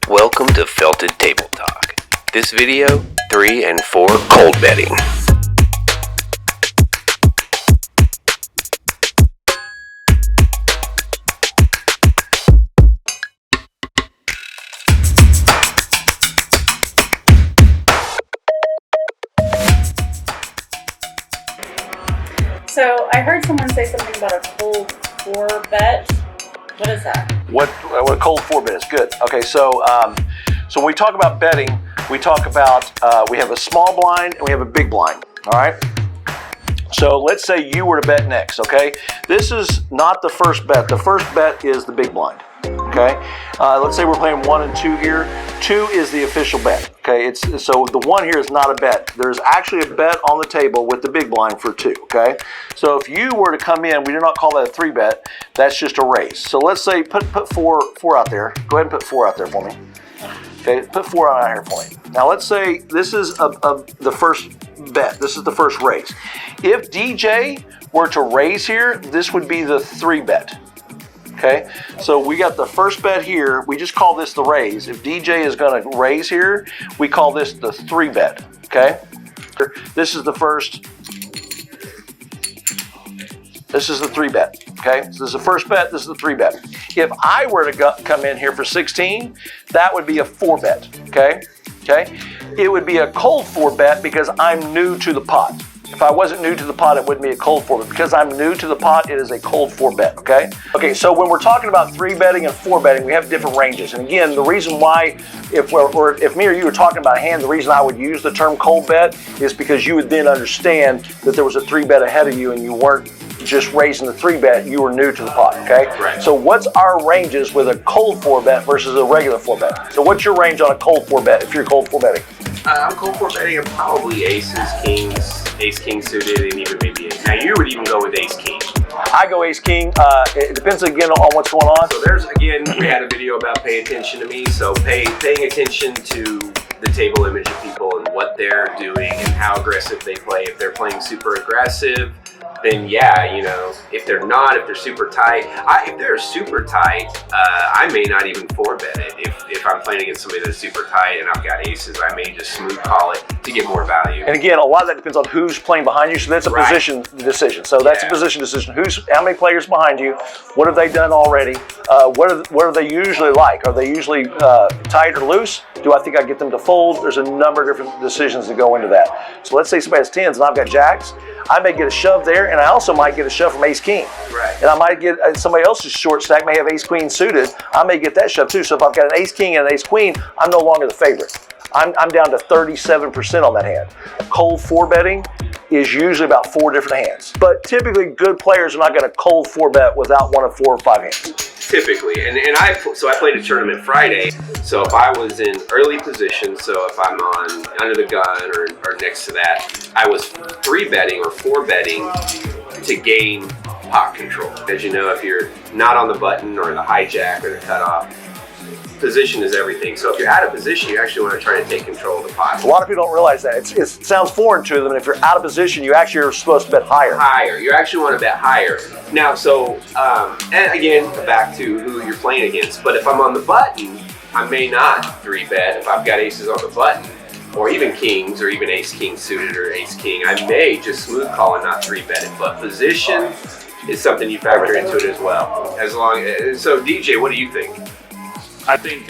Welcome to Felted Table Talk. This video, 3 and 4 cold betting. So I heard someone say something about a cold 4 bet. What is that? What a cold 4 bet is. Good. Okay, so when we talk about betting, we talk about we have a small blind and we have a big blind. All right. So let's say you were to bet next. Okay, this is not the first bet. The first bet is the big blind. Okay, let's say we're playing 1 and 2 here. 2 is the official bet. Okay, so the 1 here is not a bet. There's actually a bet on the table with the big blind for 2. Okay, so if you were to come in, we do not call that a 3 bet. That's just a raise. So let's say put 4 out there. Go ahead and put 4 out there for me. Okay, put 4 out here for me. Now let's say this is the first bet. This is the first raise. If DJ were to raise here, this would be the 3 bet. Okay, so we got the first bet here. We just call this the raise. If DJ is going to raise here, we call this the 3 bet. Okay, this is the first. This is the 3 bet. Okay, so this is the first bet. This is the 3 bet. If I were to come in here for 16, that would be a 4 bet. Okay, it would be a cold 4 bet because I'm new to the pot. If I wasn't new to the pot, it wouldn't be a cold 4 bet. Because I'm new to the pot, it is a cold 4 bet, okay? Okay, so when we're talking about 3 betting and 4 betting, we have different ranges. And again, the reason why, if me or you were talking about a hand, the reason I would use the term cold bet is because you would then understand that there was a 3 bet ahead of you and you weren't just raising the 3 bet, you were new to the pot, okay? Right. So what's our ranges with a cold 4 bet versus a regular 4 bet? So what's your range on a cold 4 bet if you're cold 4 betting? I'm cold 4 betting and probably aces, kings, ace-king suited, and even maybe ace. Now you would even go with ace-king. I go ace-king. It depends again on what's going on. So there's, again, we had a video about pay attention to me. So paying attention to the table image of people and what they're doing and how aggressive they play. If they're playing super aggressive, then yeah, you know, if they're not, if they're super tight, if they're super tight, I may not even 4 bet it. If I'm playing against somebody that's super tight and I've got aces, I may just smooth call it to get more value. And again, a lot of that depends on who's playing behind you. So that's a position decision. So that's a position decision. How many players behind you? What have they done already? What are they usually like? Are they usually tight or loose? Do I think I get them to fold? There's a number of different decisions that go into that. So let's say somebody has 10s and I've got jacks. I may get a shove there, and I also might get a shove from ace-king. Right. And I might get somebody else's short stack may have ace-queen suited. I may get that shove too. So if I've got an ace-king and an ace-queen, I'm no longer the favorite. I'm down to 37% on that hand. Cold 4 betting is usually about 4 different hands. But typically, good players are not going to cold 4 bet without 1 of 4 or 5 hands. Typically, and I played a tournament Friday. So if I was in early position, so if I'm on under the gun or next to that, I was 3 betting or 4 betting to gain pot control. As you know, if you're not on the button or the hijack or the cutoff, position is everything. So if you're out of position, you actually want to try to take control of the pot. A lot of people don't realize that. It sounds foreign to them, and if you're out of position, you actually are supposed to bet higher. You actually want to bet higher. Now, so, and again, back to who you're playing against. But if I'm on the button, I may not 3 bet if I've got aces on the button, or even kings, or even ace-king suited or ace-king. I may just smooth call and not 3 bet it. But position is something you factor into it as well. So DJ, what do you think? I think